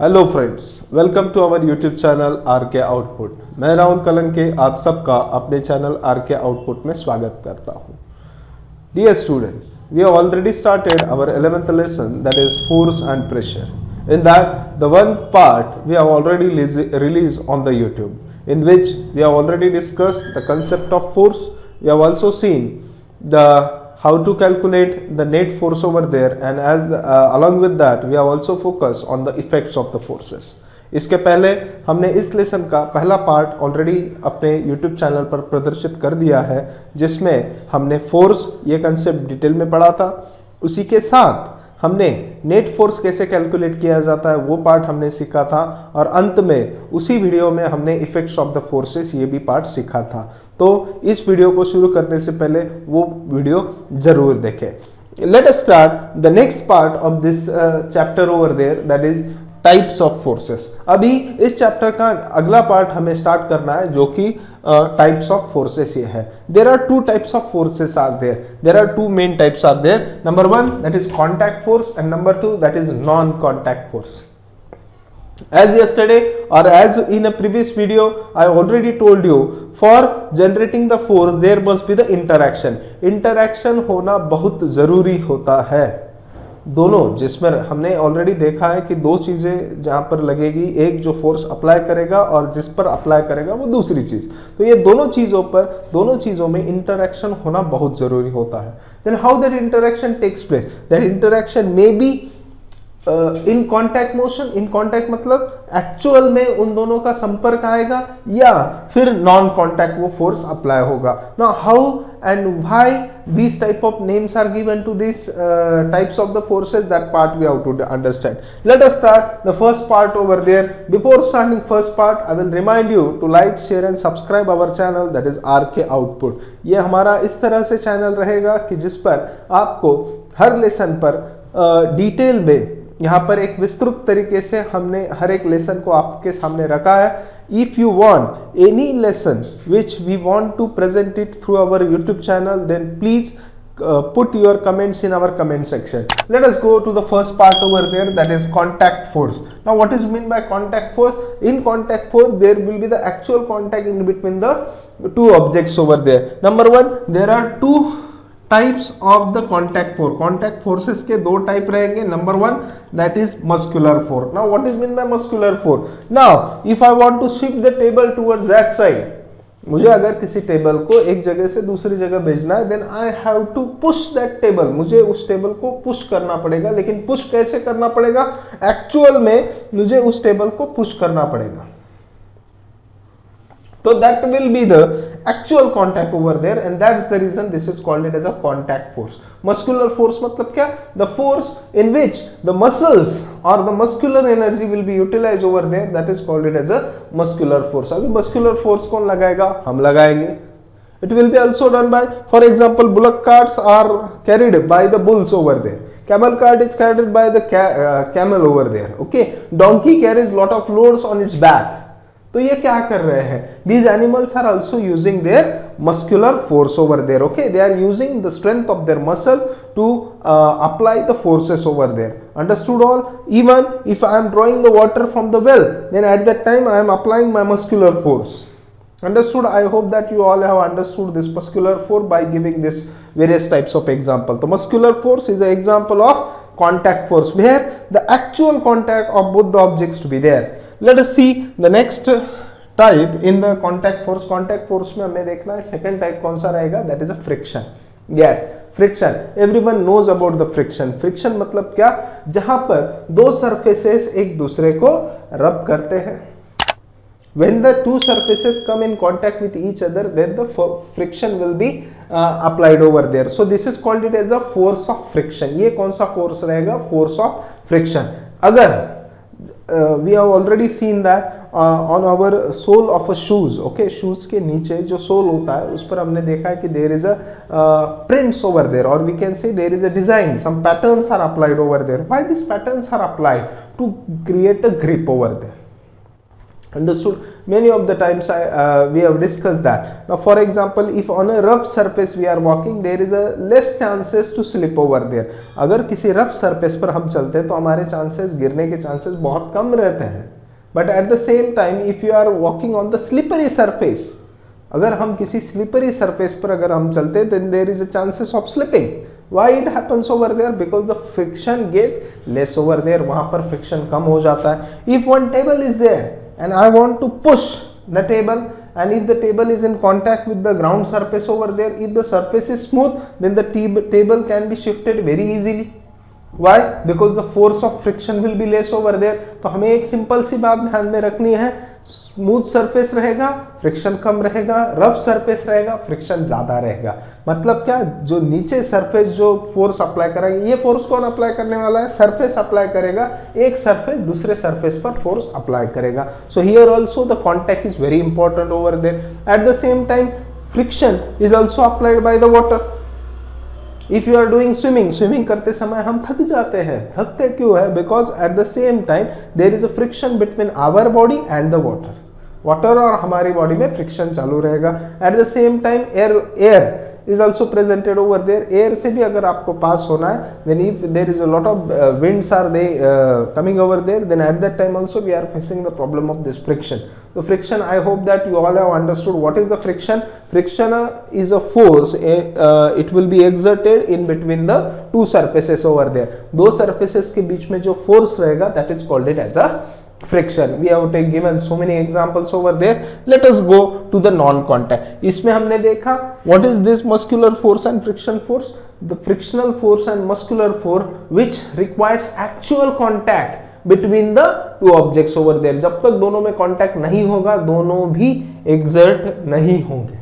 Hello friends, welcome to our YouTube channel R K output. मैं राहुल कलंके आप सबका अपने चैनल आर के आउटपुट में स्वागत करता हूं। Dear student, we have already started our 11th lesson, that is force and pressure. In that, the one part we have already released on the YouTube, in which we have already discussed the concept of force. We have also seen the how to calculate the net force over there, and along with that we have also focused on the effects of the forces. इसके पहले हमने इस lesson का पहला part already अपने YouTube channel पर प्रदर्शित कर दिया है, जिसमें हमने फोर्स ये कंसेप्ट डिटेल में पढ़ा था। उसी के साथ हमने नेट फोर्स कैसे कैलकुलेट किया जाता है वो पार्ट हमने सीखा था, और अंत में उसी वीडियो में हमने इफेक्ट्स ऑफ द फोर्सेस ये भी पार्ट सीखा था। तो इस वीडियो को शुरू करने से पहले वो वीडियो जरूर देखें। Let us start the next part of this chapter over there, that is types of forces. अभी इस चैप्टर का अगला पार्ट हमें स्टार्ट करना है, जो कि टाइप्स ऑफ फोर्सेस ये है। There are two types of forces are there are two main types are there. Number one, that is contact force, and number two, that is non contact force. As yesterday or as in a previous video I already told you, for generating the force there must be the interaction होना बहुत जरूरी होता है। दोनों, जिसमें हमने already देखा है कि दो चीजें जहां पर लगेगी, एक जो फोर्स अप्लाई करेगा और जिस पर अप्लाई करेगा वो दूसरी चीज। तो ये दोनों चीजों में इंटरेक्शन होना बहुत जरूरी होता है। Then how that interaction takes place? That interaction may be in contact motion. In contact मतलब एक्चुअल में उन दोनों का संपर्क आएगा, या फिर नॉन कॉन्टैक्ट वो फोर्स अप्लाई होगा। Now how and why these type of names are given to these types of the forces, that part we have to understand. Let us start the first part over there. Before starting first part, I will remind you to like, share and subscribe our channel, that is RK Output. ये हमारा इस तरह से channel रहेगा कि जिस पर आपको हर लेसन पर डिटेल में, यहाँ पर एक विस्तृत तरीके से हमने हर एक लेसन को आपके सामने रखा है। If you want any lesson which we want to present it through our YouTube channel, then please put your comments in our comment section. Let us go to the first part over there, that is contact force. Now what is meant by contact force? In contact force there will be the actual contact in between the two objects over there. Number one, there are two types of the contact force. Contact forces के दो type रहेंगे। Number one, that is muscular force. Now what is mean by muscular force? Now if I want to shift the table towards that side, मुझे अगर किसी table को एक जगह से दूसरी जगह भेजना है, then I have to push that table. मुझे उस टेबल को पुश करना पड़ेगा, लेकिन पुश कैसे करना पड़ेगा? एक्चुअल में मुझे उस टेबल को पुश करना पड़ेगा। So that will be the actual contact over there, and that's the reason this is called it as a contact force. Muscular force मतलब क्या? The force in which the muscles or the muscular energy will be utilized over there, that is called it as a muscular force. अभी muscular force कौन लगाएगा? हम लगाएंगे। It will be also done by, for example, bullock carts are carried by the bulls over there. Camel cart is carried by the camel over there. Okay, donkey carries lot of loads on its back. तो ये क्या कर रहे हैं? These animals are also using their muscular force over there. Okay, they are using the strength of their muscle to apply the forces over there. Understood all? Even if I am drawing the water from the well, then at that time I am applying my muscular force. Understood? I hope that you all have understood this muscular force by giving this various types of example. The muscular force is an example of contact force, where the actual contact of both the objects to be there. Let us see the next type in the contact force. Contact force में हमें देखना है second type कौन सा रहेगा? That is a friction. Yes, friction. Everyone knows about the friction. Friction मतलब क्या? जहां पर दो surfaces एक दूसरे को रब करते हैं. When the two surfaces come in contact with each other, then the friction will be applied over there. So this is called it as a force of friction. ये कौन सा force रहेगा? Force of friction. अगर we have already seen that on our sole of a shoes. Okay, shoes के नीचे जो soul होता है उस पर हमने देखा है कि there is a prints over there, or we can say there is a design, some patterns are applied over there. Why these patterns are applied? To create a grip over there. Understood? many of the times we have discussed that. Now for example, if on a rough surface we are walking, there is a less chances to slip over there. अगर किसी rough surface पर हम चलते हैं तो हमारे chances, गिरने के चांसेस बहुत कम रहते हैं. But at the same time if you are walking on the slippery surface, अगर हम किसी स्लिपरी सरफेस पर अगर हम चलते हैं, then there is a chances of slipping. Why it happens over there? Because the friction get less over there. वहाँ पर friction कम हो जाता है. If one table is there and I want to push the table, and if the table is in contact with the ground surface over there, if the surface is smooth, then the table can be shifted very easily. Why? Because the force of friction will be less over there. तो हमें एक simple सी बात ध्यान में रखनी है, smooth surface रहेगा friction कम रहेगा, रफ सरफेस रहेगा फ्रिक्शन ज्यादा रहेगा. मतलब क्या, जो नीचे सरफेस जो फोर्स अप्लाई करेगा, ये फोर्स कौन अप्लाई करने वाला है? सरफेस अप्लाई करेगा. एक सरफेस दूसरे सरफेस पर फोर्स अप्लाई करेगा. So here also the contact is very important over there. At the same time friction is also applied by the water. If you are doing swimming करते समय हम थक जाते हैं. थकते क्यों है? Because at the same time there is a friction between our body and the water और हमारी बॉडी में फ्रिक्शन चालू रहेगा. At the same time air is also presented over there. Air से भी अगर आपको पास होना है, then if there is a lot of winds are they coming over there, then at that time also we are facing the problem of this friction. The friction, I hope that you all have understood what is the friction. Friction is a force, it will be exerted in between the two surfaces over there. दो surfaces के बीच में जो force रहेगा, that is called it as a friction. We have given so many examples over there. Let us go to the non-contact. इसमें हमने देखा what is this muscular force and friction force. The frictional force and muscular force which requires actual contact between the two objects over there. जब तक दोनों में contact नहीं होगा, दोनों भी exert नहीं होंगे.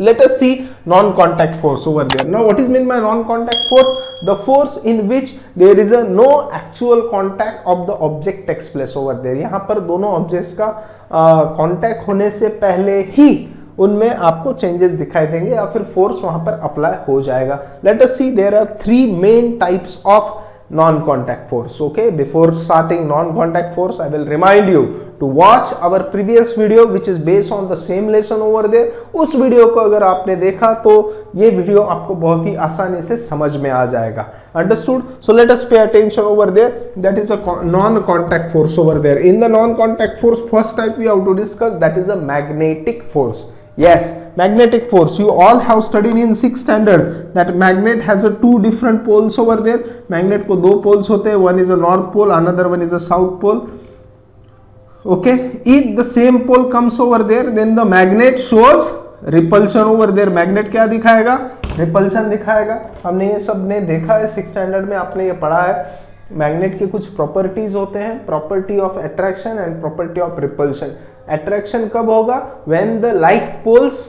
Let us see non-contact force over there. Now what is meant by non-contact force? The force in which there is a no actual contact of the object takes place over there. यहाँ पर दोनों objects का contact होने से पहले ही उनमें आपको changes दिखाई देंगे या फिर force वहाँ पर apply हो जाएगा. Let us see, there are three main types of non-contact force. Okay, before starting non-contact force, I will remind you to watch our previous video which is based on the same lesson over there. उस video को अगर आपने देखा तो ये video आपको बहुत ही आसानी से समझ में आ जाएगा. Understood? So let us pay attention over there. That is a non-contact force over there. In the non-contact force, first type we have to discuss, that is a magnetic force. Yes, magnetic force. You all have studied in 6th standard that magnet has a two different poles over there. Magnet को दो poles होते हैं. One is a north pole, another one is a south pole. Okay, if the same pole comes over there, then the magnet shows repulsion over there. Magnet क्या दिखाएगा? Repulsion दिखाएगा. हमने ये सब ने देखा है 6th standard में, आपने ये पढ़ा है. मैग्नेट के कुछ प्रॉपर्टीज होते हैं, property of attraction and property of repulsion. Attraction कब होगा? When the like poles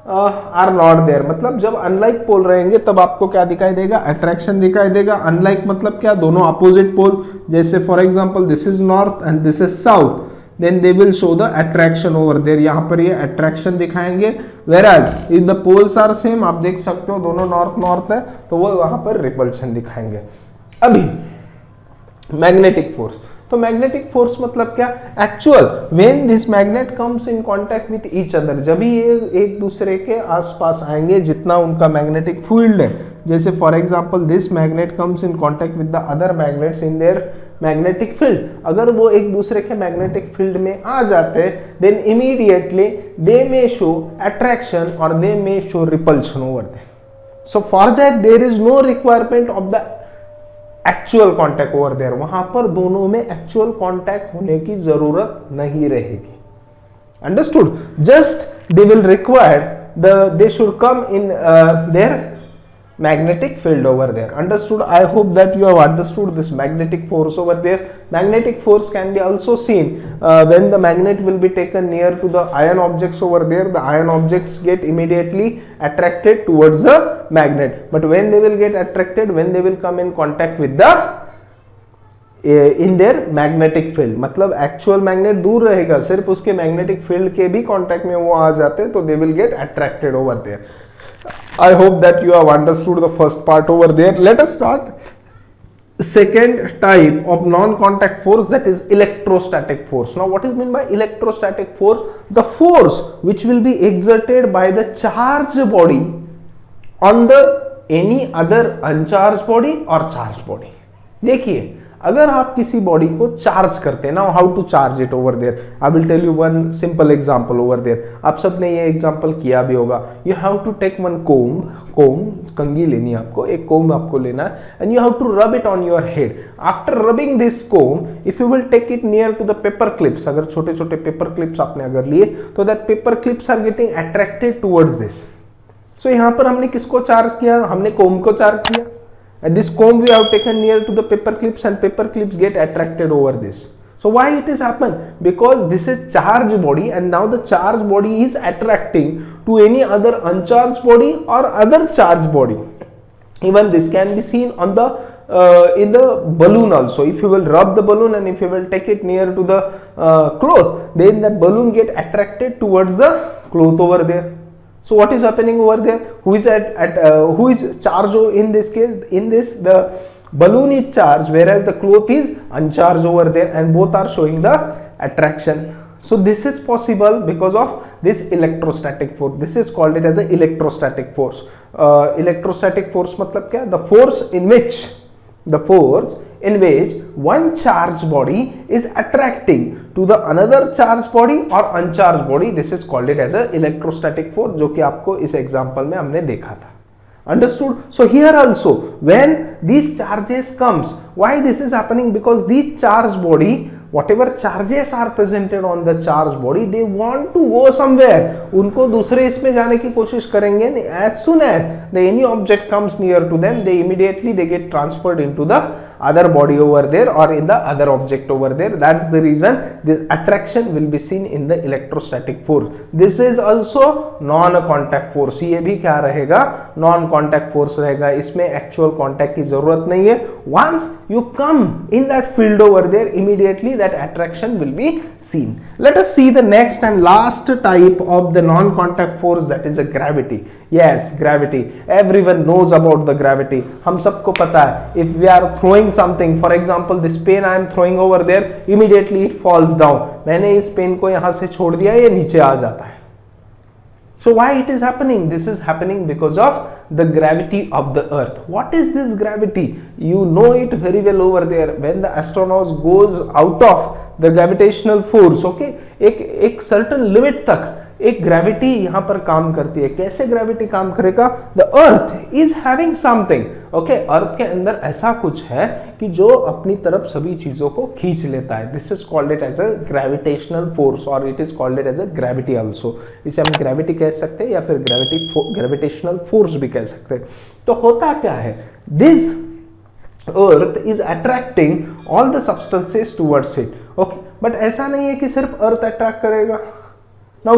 are not there. मतलब जब अनलाइक पोल रहेंगे तब आपको क्या दिखाई देगा? अट्रैक्शन दिखाई देगा. अनलाइक मतलब क्या? दोनों अपोजिट पोल. जैसे for example this is north and this is south, then they will show the attraction over there. यहाँ पर ये अट्रैक्शन दिखाएंगे. Whereas if the poles are same, आप देख सकते हो दोनों नॉर्थ है, तो वो वहां पर रिपल्शन दिखाएंगे. अभी मैग्नेटिक फोर्स, तो मैग्नेटिक फोर्स मतलब क्या? Actual when this magnet comes in contact with each other, जब भी ये एक दूसरे के आसपास आएंगे, जितना उनका मैग्नेटिक फील्ड है. जैसे for example this magnet comes in contact with the other magnets in their magnetic field. अगर वो एक दूसरे के मैग्नेटिक फील्ड में आ जाते हैं, then immediately they may show attraction और they may show repulsion over there. So for that there is no requirement of the actual contact over there. वहां पर दोनों में एक्चुअल कांटेक्ट होने की जरूरत नहीं रहेगी. Understood? Just they will require they should come in their magnetic field over there. Understood? I hope that you have understood this magnetic force over there. Magnetic force can be also seen when the magnet will be taken near to the iron objects over there. The iron objects get immediately attracted towards the magnet. But when they will get attracted, when they will come in contact with the in their magnetic field, मतलब actual magnet दूर रहेगा, सिर्फ उसके magnetic field के भी contact में वो आ जाते हैं, तो they will get attracted over there. I hope that you have understood the first part over there. Let us start second type of non-contact force, that is electrostatic force. Now what is meant by electrostatic force? The force which will be exerted by the charged body on the any other uncharged body or charged body. देखिए अगर आप किसी body को charge करते हैं, now how to charge it over there, I will tell you one simple example over there. आप सबने ये एग्जांपल किया भी होगा. You have to take one comb कंघी लेनी है आपको, एक कोम आपको लेना है, and you have to rub it on your head. After rubbing this comb, if you will take it near to the paper clips, अगर छोटे छोटे पेपर क्लिप्स आपने अगर लिए तो that paper clips are getting attracted towards this. So यहां पर हमने किसको चार्ज किया? हमने कोम को चार्ज किया. And this comb we have taken near to the paper clips, and paper clips get attracted over this. So why it is happened? Because this is charged body, and now the charged body is attracting to any other uncharged body or other charged body. Even this can be seen on the in the balloon also. If you will rub the balloon and if you will take it near to the cloth, then that balloon get attracted towards the cloth over there. So what is happening over there? Who is who is charged in this case? In this, the balloon is charged, whereas the cloth is uncharged over there, and both are showing the attraction. So this is possible because of this electrostatic force. This is called it as a electrostatic force. Electrostatic force मतलब क्या? The force in which one charged body is attracting to the another charged body or uncharged body. This is called it as a electrostatic force, जो कि आपको इस example में हमने देखा था. Understood? So here also, when these charges comes, why this is happening? Because these charged body, whatever charges are presented on the charged body, they want to go somewhere. उनको दूसरे इसमें जाने की कोशिश करेंगे. As soon as any object comes near to them, they immediately get transferred into the other body over there or in the other object over there. That's the reason this attraction will be seen in the electrostatic force. This is also non-contact force. ये भी क्या रहेगा? Non-contact force रहेगा. इसमें actual contact की जरूरत नहीं है. Once you come in that field over there, immediately that attraction will be seen. Let us see the next and last type of the non-contact force, that is a gravity. Yes, gravity. Everyone knows about the gravity. हम सबको पता है. If we are throwing something, for example, this pen I am throwing over there, immediately it falls down. मैंने इस pen को यहाँ से छोड़ दिया, ये नीचे आ जाता है. So why it is happening? This is happening because of the gravity of the earth. What is this gravity? You know it very well over there. When the astronaut goes out of the gravitational force, okay, एक certain limit तक एक gravity यहां पर काम करती है. कैसे gravity काम करेगा? The earth is having something. Okay, earth के अंदर ऐसा कुछ है कि जो अपनी तरफ सभी चीजों को खींच लेता है. This is called it as a gravitational force, और it is called it as a gravity also. इसे हम ग्रेविटी कह सकते हैं या फिर ग्रेविटेशनल फोर्स भी कह सकते हैं. तो होता क्या है? This earth is attracting all the substances towards it. Okay, but ऐसा नहीं है कि सिर्फ अर्थ अट्रैक्ट करेगा. Now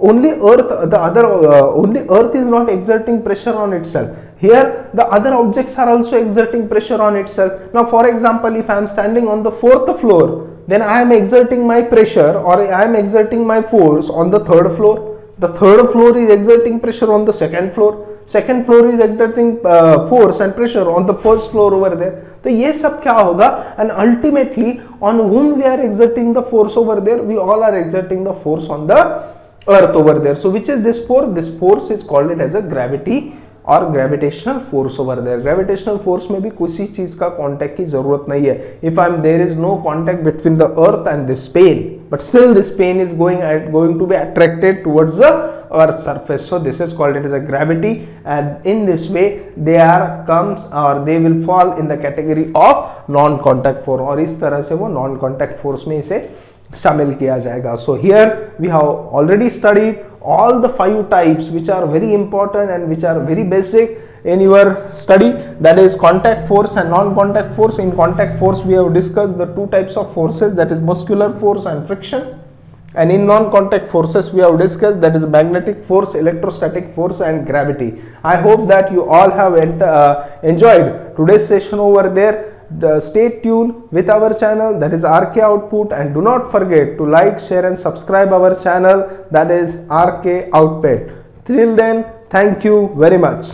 only earth is not exerting pressure on itself. Here the other objects are also exerting pressure on itself. Now for example, if I am standing on the 4th floor, then I am exerting my pressure or I am exerting my force on the 3rd floor. The 3rd floor is exerting pressure on the 2nd floor. 2nd floor is exerting force and pressure on the 1st floor over there. तो ये सब क्या होगा? And ultimately on whom we are exerting the force over there? We all are exerting the force on the earth over there. So which is this force? This force is called it as a gravity or gravitational force over there. Gravitational force में भी किसी चीज का contact की जरूरत नहीं है. If there is no contact between the earth and this pen, but still this pen is going to be attracted towards the earth surface. So this is called it as a gravity, and in this way they will fall in the category of non-contact force, और इस तरह से वो non-contact force में इसे शामिल किया जाएगा. So here we have already studied all the 5 types which are very important and which are very basic in your study, that is contact force and non-contact force. In contact force we have discussed the 2 types of forces, that is muscular force and friction. And in non-contact forces we have discussed, that is magnetic force, electrostatic force and gravity. I hope that you all have enjoyed today's session over there. Stay tuned with our channel, that is RK Output, and do not forget to like, share and subscribe our channel, that is RK Output. Till then, thank you very much.